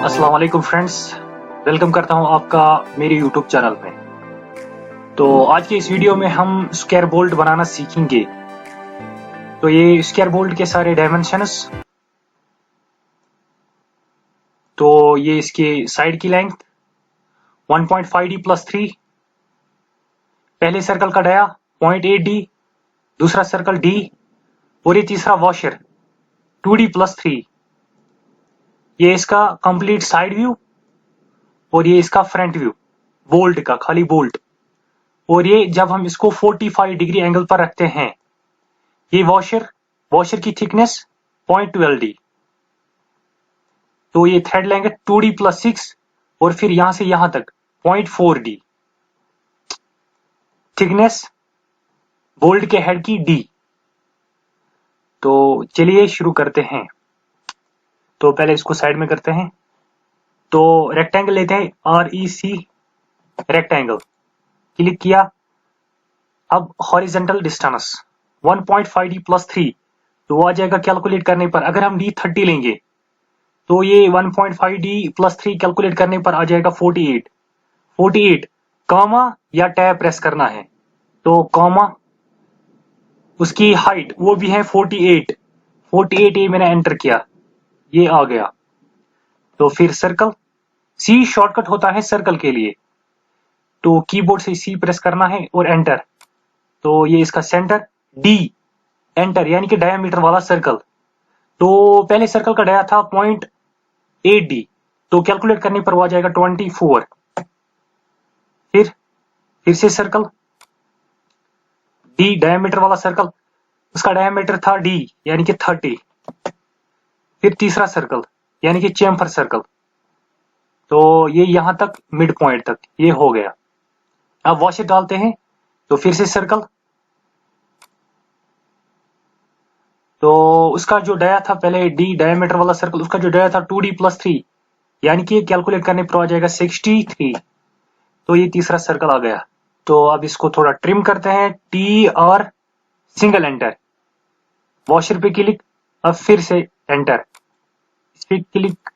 अस्सलाम वालेकुम friends, welcome करता हूं आपका मेरे यूट्यूब चैनल में। तो आज की इस वीडियो में हम स्क्वायर बोल्ट बनाना सीखेंगे। तो ये स्क्वायर बोल्ट के सारे डायमेंशंस, तो ये इसके साइड की लेंथ 1.5d प्लस 3, पहले सर्कल का डाया 0.8d, दूसरा सर्कल d और ये तीसरा वॉशर 2d प्लस 3। ये इसका कंप्लीट साइड व्यू और ये इसका फ्रंट व्यू बोल्ट का, खाली बोल्ट। और ये जब हम इसको 45 डिग्री एंगल पर रखते हैं, ये वॉशर की थिकनेस 0.12d, तो ये थ्रेड लेंगे 2d प्लस 6 और फिर यहां से यहां तक 0.4d थिकनेस बोल्ट के हेड की d। तो चलिए शुरू करते हैं। तो पहले इसको साइड में करते हैं। तो रेक्टेंगल लेते हैं, REC रेक्टेंगल क्लिक किया। अब हॉरिजेंटल डिस्टेंस 1.5d प्लस 3, तो वो आ जाएगा कैलकुलेट करने पर। अगर हम d30 लेंगे तो ये 1.5d प्लस 3 कैलकुलेट करने पर आ जाएगा 48। कॉमा या टैब प्रेस करना है, तो कॉमा, उसकी हाइट वो भी है 48। ये मैंने एंटर किया, ये आ गया। तो फिर सर्कल, C शॉर्टकट होता है सर्कल के लिए, तो कीबोर्ड से C प्रेस करना है और एंटर। तो ये इसका सेंटर D, एंटर, यानी कि डायमीटर वाला सर्कल। तो पहले सर्कल का डाया था 0.8d, तो कैलकुलेट करने पर वो आ जाएगा 24। फिर से सर्कल D, डायमीटर वाला सर्कल, उसका डायमीटर था D यानी कि 30। फिर तीसरा सर्कल यानी कि चेम्फर सर्कल, तो ये यहां तक मिड पॉइंट तक ये हो गया। अब वॉशर डालते हैं, तो फिर से सर्कल, तो उसका जो डाया था पहले D डायमीटर वाला सर्कल, उसका जो डाया था 2d प्लस 3, यानी कि कैलकुलेट करने पर आ जाएगा 63। तो ये तीसरा सर्कल आ गया। तो अब इसको थोड़ा ट्रिम करते हैं, T और सिंगल एंटर, वॉशर पे क्लिक, अब फिर से एंटर, इस पे क्लिक,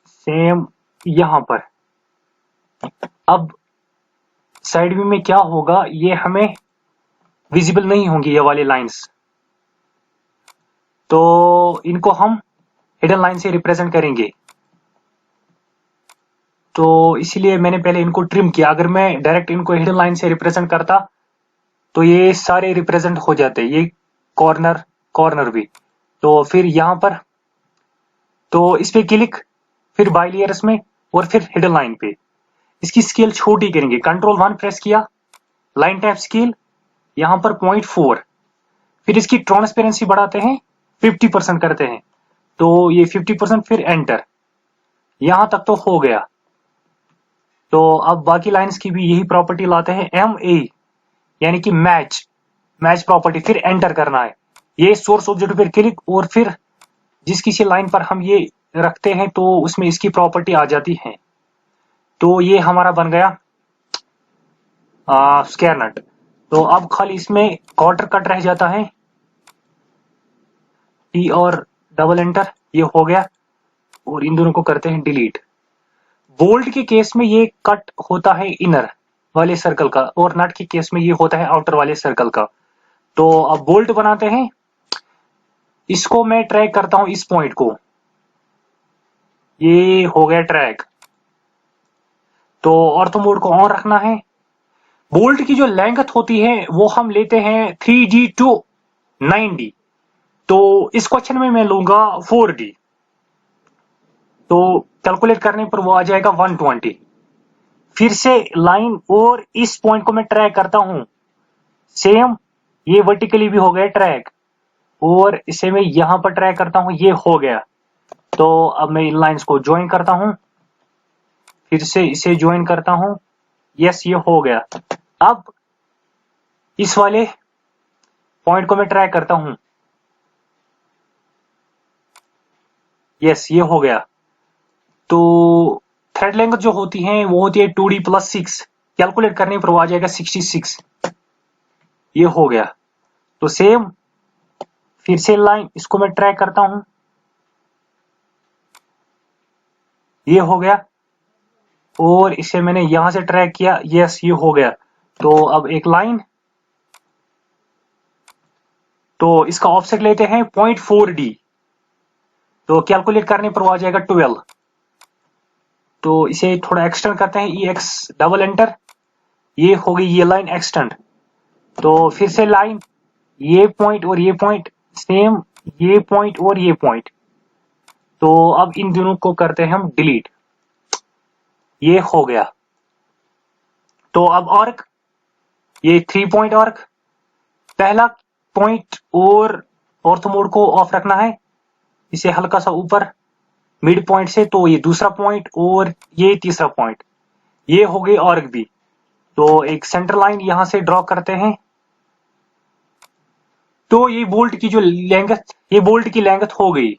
सेम यहां पर। अब साइड व्यू में क्या होगा, ये हमें विजिबल नहीं होंगी ये वाली लाइंस, तो इनको हम हिडन लाइन से रिप्रेजेंट करेंगे। तो इसीलिए मैंने पहले इनको ट्रिम किया। अगर मैं डायरेक्ट इनको हिडन लाइन से रिप्रेजेंट करता तो ये सारे रिप्रेजेंट हो जाते, ये कॉर्नर भी। तो फिर यहां पर, तो इस पे क्लिक, फिर बाइलेयर्स में और फिर हिडन लाइन पे। इसकी स्केल छोटी करेंगे, Ctrl+1 प्रेस किया, लाइन टाइप स्केल यहां पर 0.4। फिर इसकी ट्रांसपेरेंसी बढ़ाते हैं, 50% करते हैं, तो ये 50%, फिर एंटर। यहां तक तो हो गया। तो अब बाकी लाइंस की भी यही प्रॉपर्टी लाते हैं, MA यानी कि मैच प्रॉपर्टी, फिर एंटर करना है। ये सोर्स ऑब्जेक्ट पर क्लिक और फिर जिस किसी लाइन पर हम ये रखते हैं तो उसमें इसकी प्रॉपर्टी आ जाती है। तो ये हमारा बन गया स्क्वायर नट। तो अब खाली इसमें क्वार्टर कट रह जाता है, T और डबल एंटर, ये हो गया। और इन दोनों को करते हैं डिलीट। बोल्ट के केस में ये कट होता है इनर वाले सर्कल का, और नट के केस में ये होता है आउटर वाले सर्कल का। तो अब बोल्ट बनाते हैं, इसको मैं ट्रैक करता हूं, इस पॉइंट को, ये हो गया ट्रैक। तो ऑर्थो मोड को ऑन रखना है। बोल्ट की जो लेंथ होती है वो हम लेते हैं 3d टू 9d, तो इस क्वेश्चन में मैं लूंगा 4d, तो कैलकुलेट करने पर वो आ जाएगा 120। फिर से लाइन और इस पॉइंट को मैं ट्रैक करता हूं, सेम, ये वर्टिकली भी हो गया ट्रैक, और इसे मैं यहां पर ट्रैक करता हूं, ये हो गया। तो अब मैं इन लाइंस को ज्वाइन करता हूं, फिर से इसे ज्वाइन करता हूं, यस, ये हो गया। अब इस वाले पॉइंट को मैं ट्रैक करता हूं, यस, ये हो गया। तो थ्रेड लेंथ जो होती है वो होती है 2d प्लस 6, कैलकुलेट करने पर वो आ जाएगा 66, ये हो गया। तो सेम, फिर से लाइन, इसको मैं ट्रैक करता हूं, ये हो गया, और इसे मैंने यहां से ट्रैक किया, यस ये हो गया। तो अब एक लाइन, तो इसका ऑफसेट लेते हैं 0.4d, तो कैलकुलेट करने पर वो आ जाएगा 12। तो इसे थोड़ा एक्सटेंड करते हैं, ई एक्स डबल एंटर, ये हो गई ये लाइन एक्सटेंड। तो फिर से लाइन, ये पॉइंट और ये पॉइंट सेम, ये पॉइंट और ये पॉइंट। तो अब इन दोनों को करते हैं हम डिलीट, ये हो गया। तो अब आर्क, ये 3 पॉइंट आर्क, पहला पॉइंट और ऑर्थो मोड को ऑफ रखना है, इसे हल्का सा ऊपर मिड पॉइंट से, तो ये दूसरा पॉइंट और ये तीसरा पॉइंट, ये हो गई आर्क भी। तो एक सेंटर लाइन यहां से ड्रॉ करते हैं। तो ये बोल्ट की जो लेंथ, ये बोल्ट की लेंथ हो गई।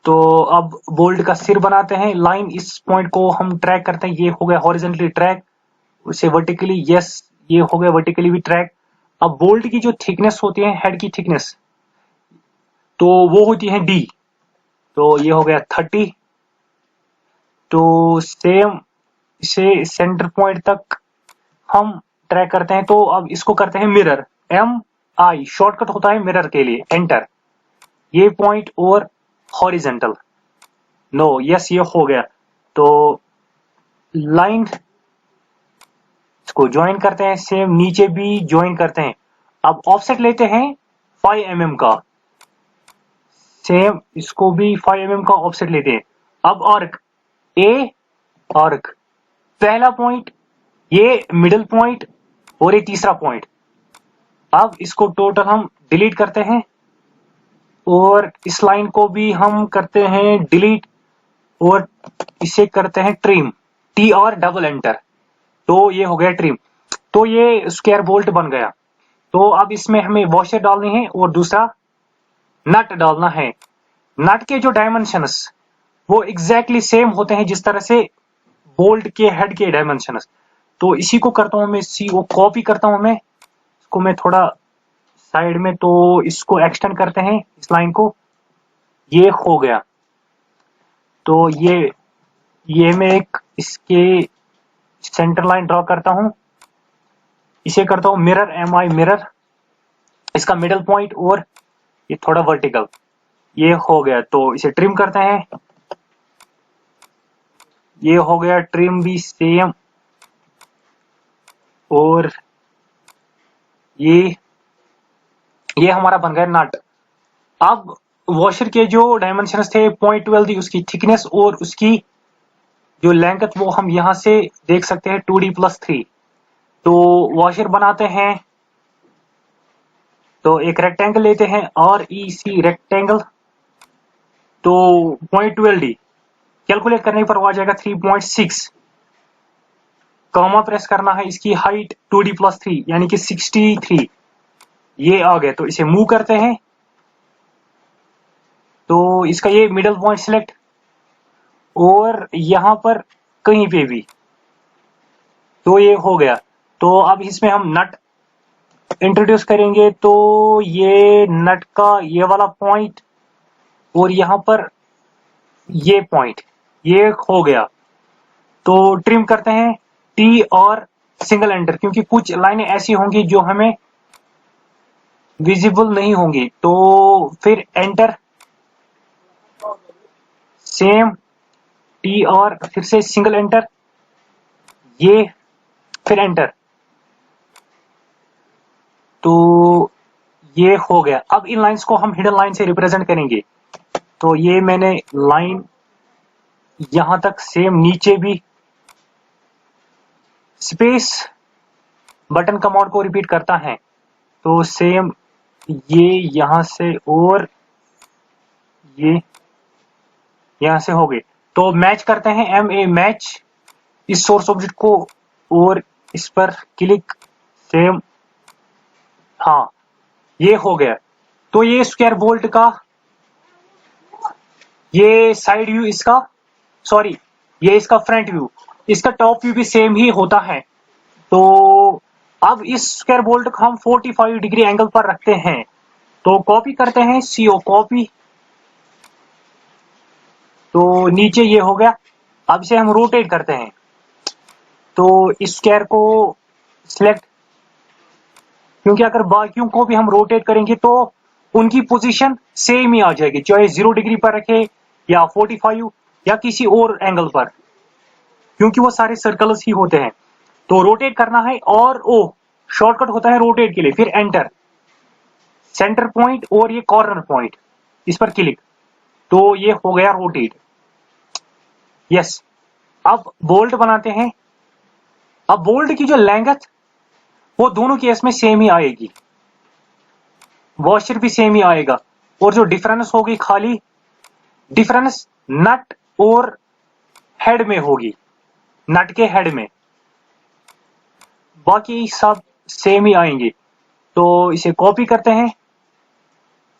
तो अब बोल्ट का सिर बनाते हैं, लाइन इस पॉइंट को हम ट्रैक करते हैं, ये हो गया हॉरिजॉन्टली ट्रैक, उसे वर्टिकली, यस ये हो गया वर्टिकली भी ट्रैक। अब बोल्ट की जो थिकनेस होती है, हेड की थिकनेस, तो वो होती है डी, तो ये हो गया 30। तो सेम इसे सेंटर पॉइंट तक हम ट्रैक करते हैं। तो अब इसको करते हैं मिरर, एम आई शॉर्टकट होता है मिरर के लिए, एंटर, ये पॉइंट और हॉरिजेंटल, नो यस ये हो गया। तो लाइन इसको ज्वाइन करते हैं, सेम नीचे भी ज्वाइन करते हैं। अब ऑफसेट लेते हैं 5 mm का, सेम इसको भी 5 mm का ऑफसेट लेते हैं। अब आर्क, ए आर्क, पहला पॉइंट, ये मिडिल पॉइंट और ये तीसरा पॉइंट। अब इसको टोटल हम डिलीट करते हैं, और इस लाइन को भी हम करते हैं डिलीट, और इसे करते हैं ट्रिम, टी और डबल एंटर, तो ये हो गया ट्रिम। तो ये स्क्वायर बोल्ट बन गया। तो अब इसमें हमें वॉशर डालनी है और दूसरा नट डालना है। नट के जो डायमेंशंस वो एग्जैक्टली सेम होते हैं जिस तरह से बोल्ट के हेड के डायमेंशंस। तो इसी को करता हूं मैं, इसी को कॉपी करता हूं मैं, इसको मैं थोड़ा साइड में, तो इसको एक्सटेंड करते हैं इस लाइन को, ये हो गया। तो ये मैं एक इसके सेंटर लाइन ड्रॉ करता हूं, इसे करता हूं मिरर, एम आई मिरर, इसका मिडल पॉइंट और ये थोड़ा वर्टिकल, ये हो गया। तो इसे ट्रिम करते हैं, ये हो गया ट्रिम भी सेम, और ये हमारा बन गया नट। अब वॉशर के जो डायमेंशंस थे 0.12 थी उसकी थिकनेस, और उसकी जो लेंथ वो हम यहां से देख सकते हैं 2d+3। तो वॉशर बनाते हैं, तो एक रेक्टेंगल लेते हैं, और ई सी रेक्टेंगल, तो 0.12d कैलकुलेट करने पर आ जाएगा 3.6, कॉमा प्रेस करना है, इसकी हाइट 2d+3 यानी कि 63, ये आ गए। तो इसे मूव करते हैं, तो इसका ये मिडल पॉइंट सिलेक्ट, और यहां पर कहीं पे भी, तो ये हो गया। तो अब इसमें हम नट इंट्रोड्यूस करेंगे, तो ये नट का ये वाला पॉइंट और यहां पर ये पॉइंट, ये हो गया। तो ट्रिम करते हैं टी और सिंगल एंटर, क्योंकि कुछ लाइनें ऐसी होंगी जो हमें विजिबल नहीं होंगी। तो फिर एंटर, सेम टी और फिर से सिंगल एंटर, ये फिर एंटर, तो ये हो गया। अब इन लाइंस को हम हिडन लाइन से रिप्रेजेंट करेंगे। तो ये मैंने लाइन यहां तक, सेम नीचे भी स्पेस बटन कमांड को रिपीट करता है, तो सेम ये यहां से और ये यहां से हो गए। तो मैच करते हैं, एम ए मैच, इस सोर्स ऑब्जेक्ट को और इस पर क्लिक, सेम, हाँ ये हो गया। तो ये स्क्वायर बोल्ट का ये साइड व्यू, इसका सॉरी ये इसका फ्रंट व्यू, इसका टॉप व्यू भी सेम ही होता है। तो अब इस स्क्वायर बोल्ट को हम 45 डिग्री एंगल पर रखते हैं। तो कॉपी करते हैं, सीओ कॉपी, तो नीचे ये हो गया। अब इसे हम रोटेट करते हैं, तो इस स्क्वायर को सिलेक्ट, क्योंकि अगर बाकियों को भी हम रोटेट करेंगे तो उनकी पोजीशन सेम ही आ जाएगी, चाहे 0 डिग्री पर रखे या 45 या किसी और एंगल पर, क्योंकि वो सारे सर्कल्स ही होते हैं। तो रोटेट करना है, और ओ शॉर्टकट होता है रोटेट के लिए, फिर एंटर, सेंटर पॉइंट और ये कॉर्नर पॉइंट, इस पर क्लिक, तो ये हो गया रोटेट। यस, अब बोल्ट बनाते हैं। अब बोल्ट की जो लेंथ वो दोनों केस में सेम ही आएगी, वॉशर भी सेम ही आएगा, और जो डिफरेंस होगी खाली डिफरेंस नट और हेड में होगी, नट के हेड में, बाकी सब सेम ही आएंगे। तो इसे कॉपी करते हैं,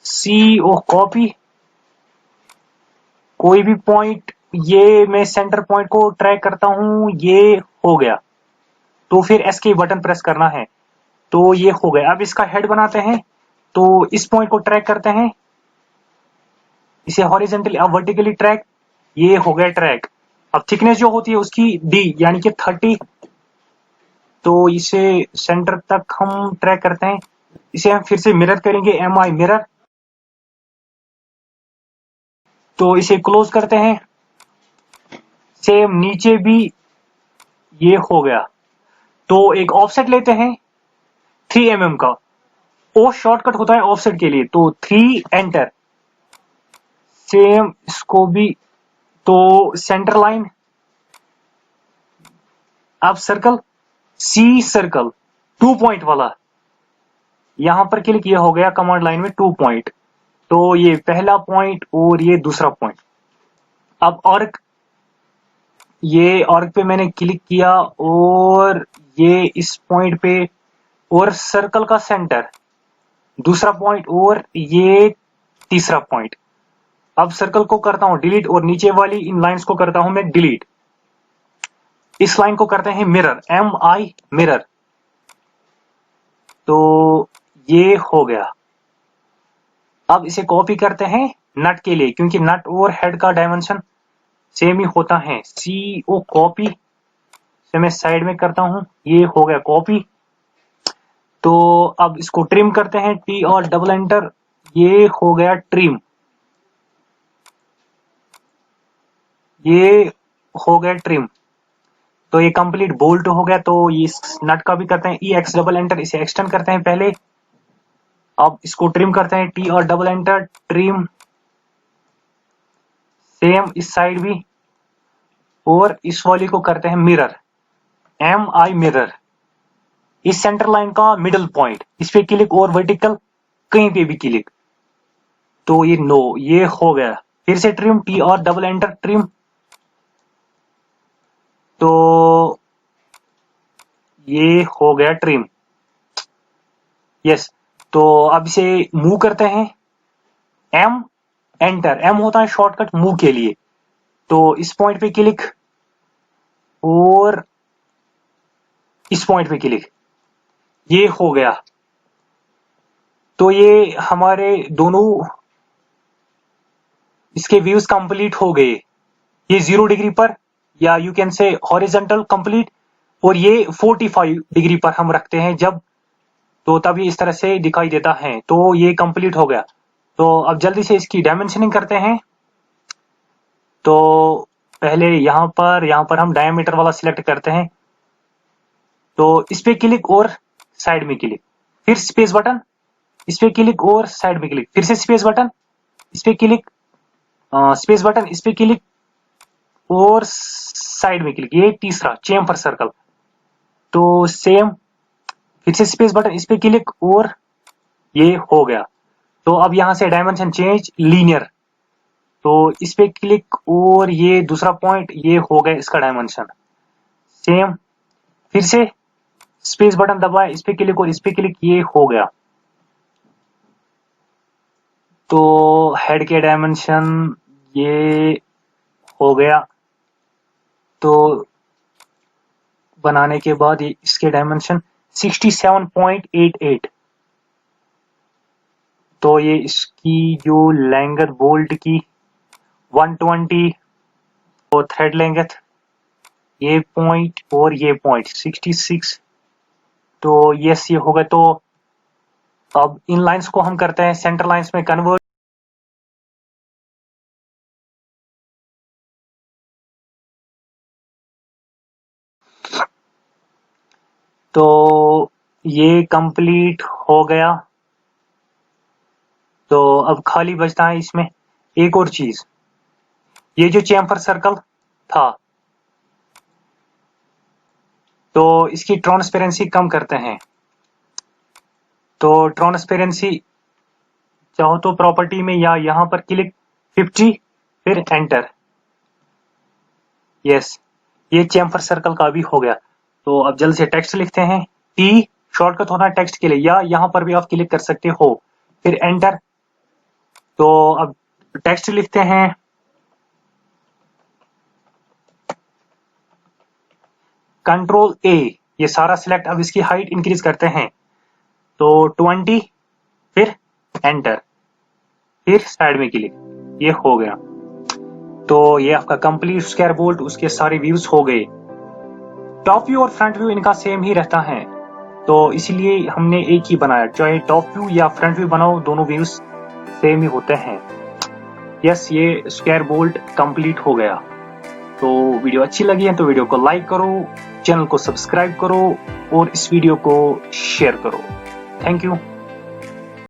सी ओ कॉपी, कोई भी पॉइंट, ये मैं सेंटर पॉइंट को ट्रैक करता हूं, ये हो गया, तो फिर एस्केप बटन प्रेस करना है, तो ये हो गया। अब इसका हेड बनाते हैं, तो इस पॉइंट को ट्रैक करते हैं, इसे हॉरिजेंटली, अब वर्टिकली ट्रैक, ये हो गया ट्रैक। अब थिकनेस जो होती है उसकी डी यानी कि 30, तो इसे सेंटर तक हम ट्रैक करते हैं, इसे हम फिर से मिरर करेंगे, एम आई मिरर, तो इसे क्लोज करते हैं, सेम नीचे भी ये हो गया। तो एक ऑफसेट लेते हैं 3 mm का, ओ शॉर्टकट होता है ऑफसेट के लिए, तो 3 एंटर, सेम इसको भी, तो सेंटर लाइन, अब सर्कल, सी सर्कल 2 पॉइंट वाला, यहां पर क्लिक, ये हो गया कमांड लाइन में 2 पॉइंट, तो ये पहला पॉइंट और ये दूसरा पॉइंट। अब आर्क, ये आर्क पे मैंने क्लिक किया और ये इस पॉइंट पे, और सर्कल का सेंटर दूसरा पॉइंट और ये तीसरा पॉइंट। अब सर्कल को करता हूं डिलीट, और नीचे वाली इन लाइंस को करता हूं मैं डिलीट। इस लाइन को करते हैं मिरर, एम आई मिरर, तो ये हो गया। अब इसे कॉपी करते हैं नट के लिए, क्योंकि नट और हेड का डायमेंशन सेम ही होता है, सी ओ कॉपी से मैं साइड में करता हूं, ये हो गया कॉपी। तो अब इसको ट्रिम करते हैं, टी और डबल एंटर, ये हो गया ट्रिम, ये हो गया ट्रिम, तो ये कंप्लीट बोल्ट हो गया। तो इस नट का भी करते हैं, ई एक्स डबल एंटर, इसे एक्सटेंड करते हैं पहले, अब इसको ट्रिम करते हैं, टी और डबल एंटर, ट्रिम, सेम इस साइड भी, और इस वाली को करते हैं मिरर, एम आई मिरर, इस सेंटर लाइन का मिडल पॉइंट, इस पे क्लिक और वर्टिकल कहीं पे भी क्लिक, तो ये नो, ये हो गया। फिर से ट्रिम, टी और डबल एंटर, ट्रिम, तो ये हो गया ट्रिम। यस, तो अब इसे मूव करते हैं, एम एंटर, एम होता है शॉर्टकट मूव के लिए, तो इस पॉइंट पे क्लिक और इस पॉइंट पे क्लिक, ये हो गया। तो ये हमारे दोनों इसके व्यूज कंप्लीट हो गए, ये 0 डिग्री पर, या you can say horizontal complete, और ये 45 डिग्री पर हम रखते हैं जब, तो तब ये इस तरह से दिखाई देता है। तो ये कंप्लीट हो गया। तो अब जल्दी से इसकी डायमेंशनिंग करते हैं। तो पहले यहां पर हम डायमीटर वाला सिलेक्ट करते हैं, तो इस पे क्लिक और साइड में क्लिक, फिर स्पेस बटन, इस पे क्लिक और साइड में क्लिक, फिर से स्पेस बटन, इस पे क्लिक, स्पेस बटन, इस पे क्लिक और साइड में क्लिक, ये तीसरा चेम्फर सर्कल, तो सेम, फिर से स्पेस बटन, इस पे क्लिक और ये हो गया। तो अब यहां से डायमेंशन चेंज लीनियर, तो इस पे क्लिक और ये दूसरा पॉइंट, ये हो गया इसका डायमेंशन सेम, फिर से स्पेस बटन दबाए, इस पे क्लिक और इस पे क्लिक, ये हो गया। तो हेड के डायमेंशन ये हो गया। तो बनाने के बाद इसके डायमेंशन 67.88, तो ये इसकी जो लेंथ बोल्ट की 120 और थ्रेड लेंथ ये पॉइंट और ये पॉइंट 66। तो यस ये होगा। तो अब इन लाइंस को हम करते हैं सेंटर लाइंस में कन्वर्ट। तो ये कंप्लीट हो गया। तो अब खाली बचता है इसमें एक और चीज, ये जो चैम्फर सर्कल था तो इसकी ट्रांसपेरेंसी कम करते हैं। तो ट्रांसपेरेंसी चाहो तो प्रॉपर्टी में या यहां पर क्लिक 50 फिर एंटर। यस ये चैम्फर सर्कल का भी हो गया। तो अब जल्द से टेक्स्ट लिखते हैं, टी शॉर्टकट होना है टेक्स्ट के लिए, या यहां पर भी आप क्लिक कर सकते हो फिर एंटर। तो अब टेक्स्ट लिखते हैं, कंट्रोल ए, ये सारा सिलेक्ट। अब इसकी हाइट इंक्रीज करते हैं तो 20 फिर एंटर फिर साइड में क्लिक, ये हो गया। तो ये आपका कंप्लीट स्क्वायर बोल्ट, उसके सारे व्यूज हो गए। टॉप व्यू और फ्रंट व्यू इनका सेम ही रहता है, तो इसलिए हमने एक ही बनाया। चाहे टॉप व्यू या फ्रंट व्यू बनाओ, दोनों व्यूज सेम ही होते हैं। यस ये स्क्वायर बोल्ट कंप्लीट हो गया। तो वीडियो अच्छी लगी है तो वीडियो को लाइक करो, चैनल को सब्सक्राइब करो और इस वीडियो को शेयर करो। Thank you.